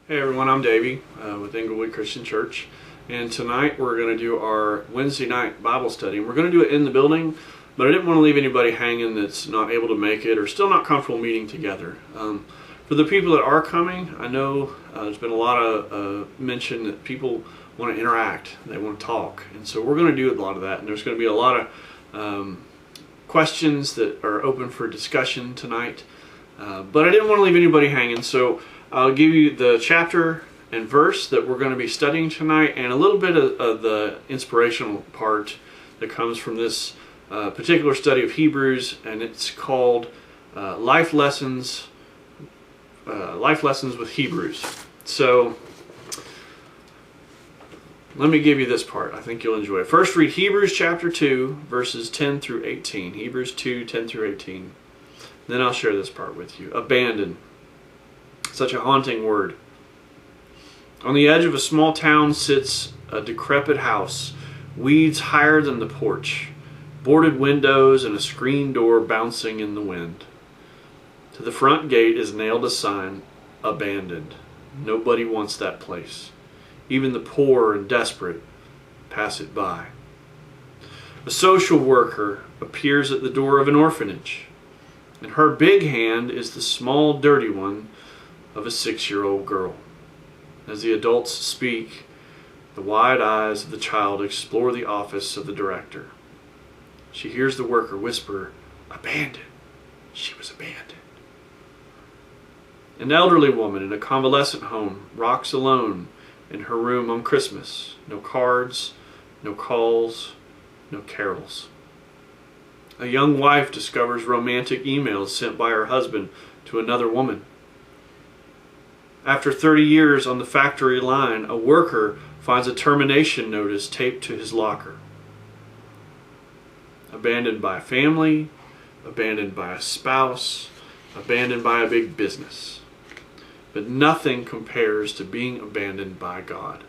Hey everyone, I'm Davey with Englewood Christian Church, and tonight we're going to do our Wednesday night Bible study. And we're going to do it in the building, but I didn't want to leave anybody hanging that's not able to make it or still not comfortable meeting together. For the people that are coming, I know there's been a lot of mention that people want to interact, they want to talk, and so we're going to do a lot of that, and there's going to be a lot of questions that are open for discussion tonight, but I didn't want to leave anybody hanging, so I'll give you the chapter and verse that we're going to be studying tonight, and a little bit of the inspirational part that comes from this particular study of Hebrews, and it's called Life Lessons with Hebrews. So let me give you this part. I think you'll enjoy it. First, read Hebrews chapter 2, verses 10 through 18. Hebrews 2, 10 through 18. Then I'll share this part with you. Abandon. Such a haunting word. On the edge of a small town sits a decrepit house, weeds higher than the porch, boarded windows and a screen door bouncing in the wind. To the front gate is nailed a sign, abandoned. Nobody wants that place. Even the poor and desperate pass it by. A social worker appears at the door of an orphanage, and her big hand is the small, dirty one of a 6-year-old girl. As the adults speak, the wide eyes of the child explore the office of the director. She hears the worker whisper, "Abandoned. She was abandoned." An elderly woman in a convalescent home rocks alone in her room on Christmas. No cards, no calls, no carols. A young wife discovers romantic emails sent by her husband to another woman. After 30 years on the factory line, a worker finds a termination notice taped to his locker. Abandoned by a family, abandoned by a spouse, abandoned by a big business. But nothing compares to being abandoned by God.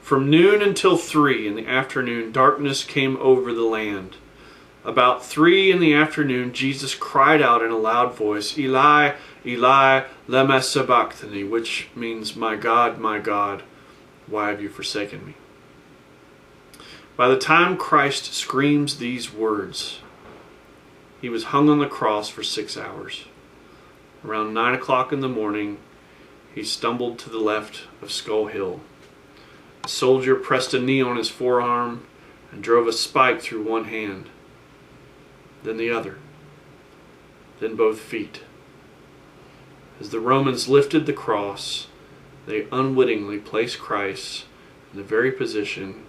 From noon until 3 in the afternoon, darkness came over the land. About 3 in the afternoon, Jesus cried out in a loud voice, "Eli, Eli, lema sabachthani," which means, my God, why have you forsaken me?" By the time Christ screams these words, he was hung on the cross for 6 hours. Around 9 o'clock in the morning, he stumbled to the left of Skull Hill. A soldier pressed a knee on his forearm and drove a spike through one hand, then the other, then both feet. As the Romans lifted the cross, they unwittingly placed Christ in the very position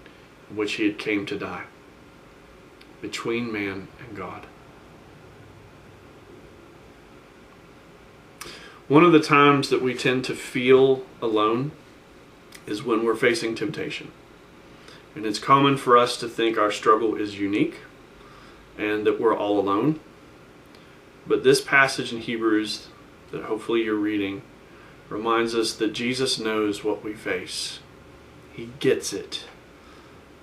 in which he had came to die, between man and God. One of the times that we tend to feel alone is when we're facing temptation. And it's common for us to think our struggle is unique and that we're all alone. But this passage in Hebrews that hopefully you're reading reminds us that Jesus knows what we face. He gets it.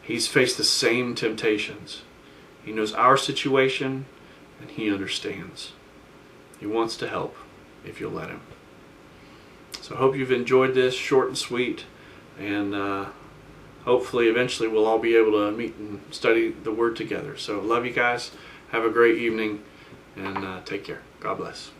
He's faced the same temptations. He knows our situation and he understands. He wants to help if you'll let him. So I hope you've enjoyed this, short and sweet, and hopefully eventually we'll all be able to meet and study the Word together. So love you guys. Have a great evening, and take care. God bless.